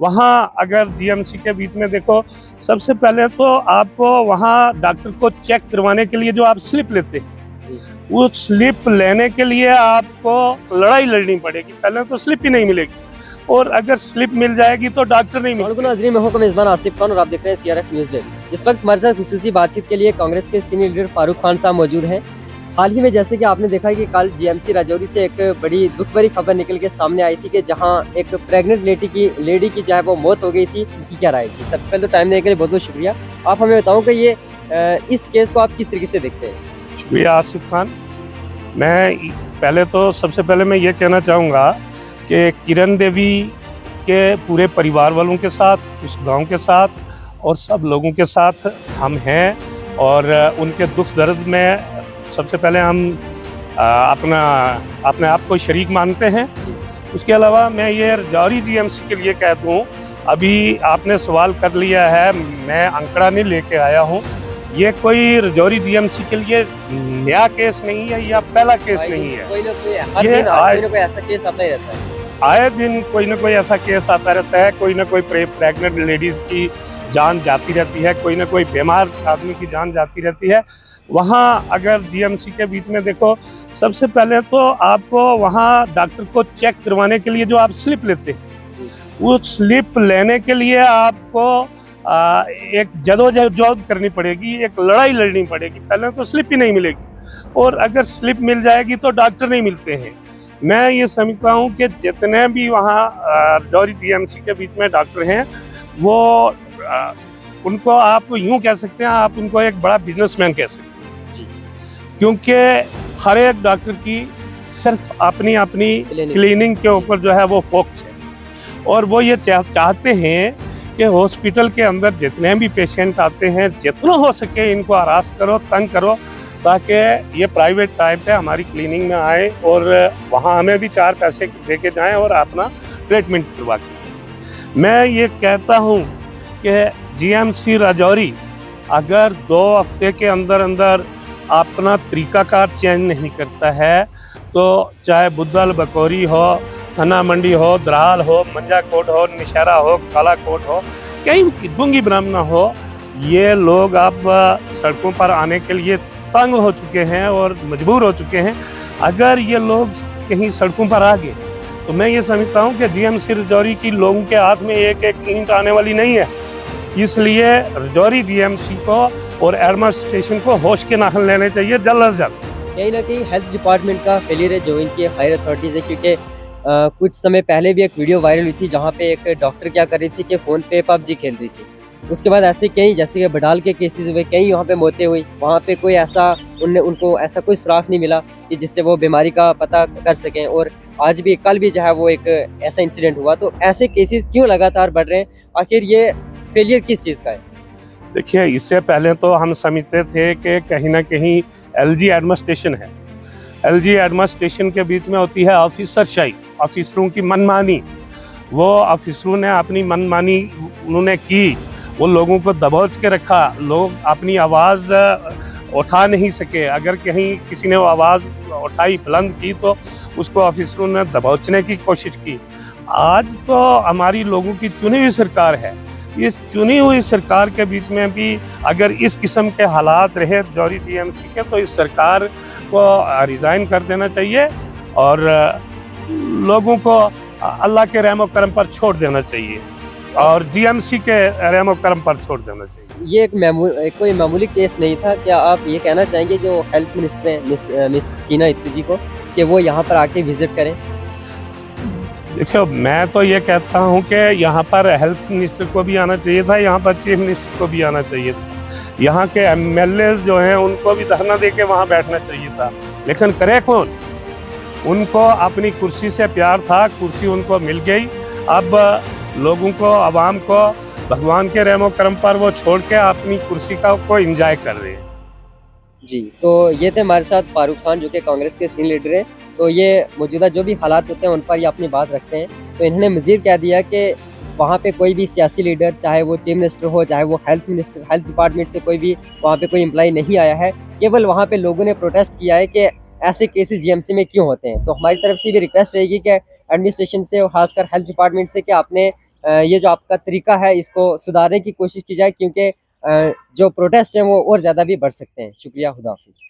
वहाँ अगर जीएमसी के बीच में देखो, सबसे पहले तो आपको वहाँ डॉक्टर को चेक करवाने के लिए जो आप स्लिप लेते हैं, वो स्लिप लेने के लिए आपको लड़ाई लड़नी पड़ेगी। पहले तो स्लिप ही नहीं मिलेगी, और अगर स्लिप मिल जाएगी तो डॉक्टर नहीं मिलेगा। नाज़रीन, मैं हूं मेज़बान आसिफ खान और आप देख रहे हैं सीआरएफ न्यूज़ डे। इस वक्त हमारे साथ खुसूसी बातचीत के लिए कांग्रेस के सीनियर लीडर फारूक खान साहब मौजूद हैं। हाल ही में जैसे कि आपने देखा कि कल जीएमसी राजौरी से एक बड़ी दुख भरी खबर निकल के सामने आई थी कि जहां एक प्रेग्नेंट लेडी की जो है वो मौत हो गई थी। उनकी क्या राय थी? सबसे पहले तो टाइम देने के लिए बहुत बहुत शुक्रिया। आप हमें बताओ कि ये इस केस को आप किस तरीके से देखते हैं? शुक्रिया आसिफ खान। मैं पहले तो सबसे पहले मैं ये कहना चाहूँगा कि किरण देवी के पूरे परिवार वालों के साथ, उस गांव के साथ और सब लोगों के साथ हम हैं, और उनके दुख दर्द में सबसे पहले हम अपने आप को शरीक मानते हैं। उसके अलावा मैं ये राजौरी जीएमसी के लिए कह दूँ, अभी आपने सवाल कर लिया है, मैं आंकड़ा नहीं लेके आया हूँ। ये कोई राजौरी जीएमसी के लिए नया केस नहीं है या पहला केस नहीं है। कोई ना कोई ऐसा केस आता ही रहता है। आए दिन कोई ना कोई ऐसा केस आता रहता है। कोई ना कोई प्रेग्नेंट लेडीज की जान जाती रहती है, कोई ना कोई बीमार आदमी की जान जाती रहती है। वहाँ अगर जीएमसी के बीच में देखो, सबसे पहले तो आपको वहाँ डॉक्टर को चेक करवाने के लिए जो आप स्लिप लेते हैं, वो स्लिप लेने के लिए आपको एक जदोजहद करनी पड़ेगी, एक लड़ाई लड़नी पड़ेगी। पहले तो स्लिप ही नहीं मिलेगी, और अगर स्लिप मिल जाएगी तो डॉक्टर नहीं मिलते हैं। मैं ये समझता हूँ कि जितने भी वहाँ राजौरी जीएमसी के बीच में डॉक्टर हैं, वो उनको आप यूँ कह सकते हैं, आप उनको एक बड़ा बिजनेसमैन कह सकते हैं, क्योंकि हर एक डॉक्टर की सिर्फ अपनी क्लीनिंग के ऊपर जो है वो फोकस है, और वो ये चाहते हैं कि हॉस्पिटल के अंदर जितने भी पेशेंट आते हैं, जितना हो सके इनको हरास करो, तंग करो, ताकि ये प्राइवेट टाइम पे हमारी क्लिनिक में आए और वहाँ हमें भी 4 पैसे दे के जाएँ और अपना ट्रीटमेंट करवा के। मैं ये कहता हूँ कि जीएमसी राजौरी अगर 2 हफ्ते के अंदर अंदर अपना तरीकाकार चेंज नहीं करता है, तो चाहे बुद्धल बकौरी हो, थना मंडी हो, द्राल हो, मंजाकोट हो, निशारा हो, कालाकोट हो, कहीं डूंगी ब्राह्मणा हो, ये लोग अब सड़कों पर आने के लिए तंग हो चुके हैं और मजबूर हो चुके हैं। अगर ये लोग कहीं सड़कों पर आ गए तो मैं ये समझता हूँ कि जीएमसी राजौरी की लोगों के हाथ में एक ईंट आने वाली नहीं है। इसलिए राजौरी जीएमसी को और एडमिनिस्ट्रेशन को होश के नाखन लेने चाहिए जल्द से जल्द। कहीं ना कहीं हेल्थ डिपार्टमेंट का फेलियर है जो इनकी हायर अथॉरिटीज़ है, क्योंकि कुछ समय पहले भी एक वीडियो वायरल हुई थी जहाँ पे एक डॉक्टर क्या कर रही थी कि फ़ोन पे पबजी खेल रही थी। उसके बाद ऐसे कई, जैसे कि बडाल के केसेस हुए, कई वहाँ पे मौतें हुई। वहाँ पे कोई ऐसा उनको ऐसा कोई सुराख नहीं मिला कि जिससे वो बीमारी का पता कर सकें, और आज भी कल भी जो है वो एक ऐसा इंसिडेंट हुआ। तो ऐसे केसेस क्यों लगातार बढ़ रहे हैं? आखिर ये फेलियर किस चीज़ का है? देखिए, इससे पहले तो हम समझते थे कि कहीं ना कहीं एलजी एडमिनिस्ट्रेशन है। एलजी एडमिनिस्ट्रेशन के बीच में होती है ऑफिसरशाही, ऑफिसरों की मनमानी। वो ऑफिसरों ने अपनी मनमानी उन्होंने की, वो लोगों को दबोच के रखा, लोग अपनी आवाज़ उठा नहीं सके। अगर कहीं किसी ने वो आवाज़ उठाई, बुलंद की, तो उसको ऑफिसरों ने दबोचने की कोशिश की। आज तो हमारी लोगों की चुनी हुई सरकार है। इस चुनी हुई सरकार के बीच में भी अगर इस किस्म के हालात रहे राजौरी जीएमसी के, तो इस सरकार को रिज़ाइन कर देना चाहिए और लोगों को अल्लाह के रहम करम पर छोड़ देना चाहिए, और जीएमसी के रहम करम पर छोड़ देना चाहिए। ये एक कोई मामूली केस नहीं था। क्या आप ये कहना चाहेंगे जो हेल्थ मिनिस्टर हैं मिस कीना इत्तजी को, कि वो यहाँ पर आके विजिट करें? देखो, मैं तो ये कहता हूँ कि यहाँ पर हेल्थ मिनिस्टर को भी आना चाहिए था, यहाँ पर चीफ मिनिस्टर को भी आना चाहिए था, यहाँ के एमएलए जो हैं उनको भी धरना दे के वहाँ बैठना चाहिए था। लेकिन करे कौन? उनको अपनी कुर्सी से प्यार था, कुर्सी उनको मिल गई। अब लोगों को, आवाम को भगवान के रहम करम पर वो छोड़ के अपनी कुर्सी को एंजॉय कर रहे हैं। जी, तो ये थे हमारे साथ फारूक खान जो कि कांग्रेस के सीनियर लीडर हैं। तो ये मौजूदा जो भी हालात होते हैं उन पर ये अपनी बात रखते हैं। तो इन्होंने मज़ीद कह दिया कि वहाँ पे कोई भी सियासी लीडर, चाहे वो चीफ मिनिस्टर हो, चाहे वो हेल्थ मिनिस्टर, हेल्थ डिपार्टमेंट से कोई भी वहाँ पे कोई एम्प्लॉय नहीं आया है। केवल वहाँ पे लोगों ने प्रोटेस्ट किया है कि ऐसे केसेस जीएमसी में क्यों होते हैं। तो हमारी तरफ से भी रिक्वेस्ट रहेगी कि एडमिनिस्ट्रेशन से और खासकर हेल्थ डिपार्टमेंट से कि आपने ये जो आपका तरीका है इसको सुधारने की कोशिश की जाए, क्योंकि जो प्रोटेस्ट हैं वो और ज़्यादा भी बढ़ सकते हैं। शुक्रिया, खुदा हाफिज़।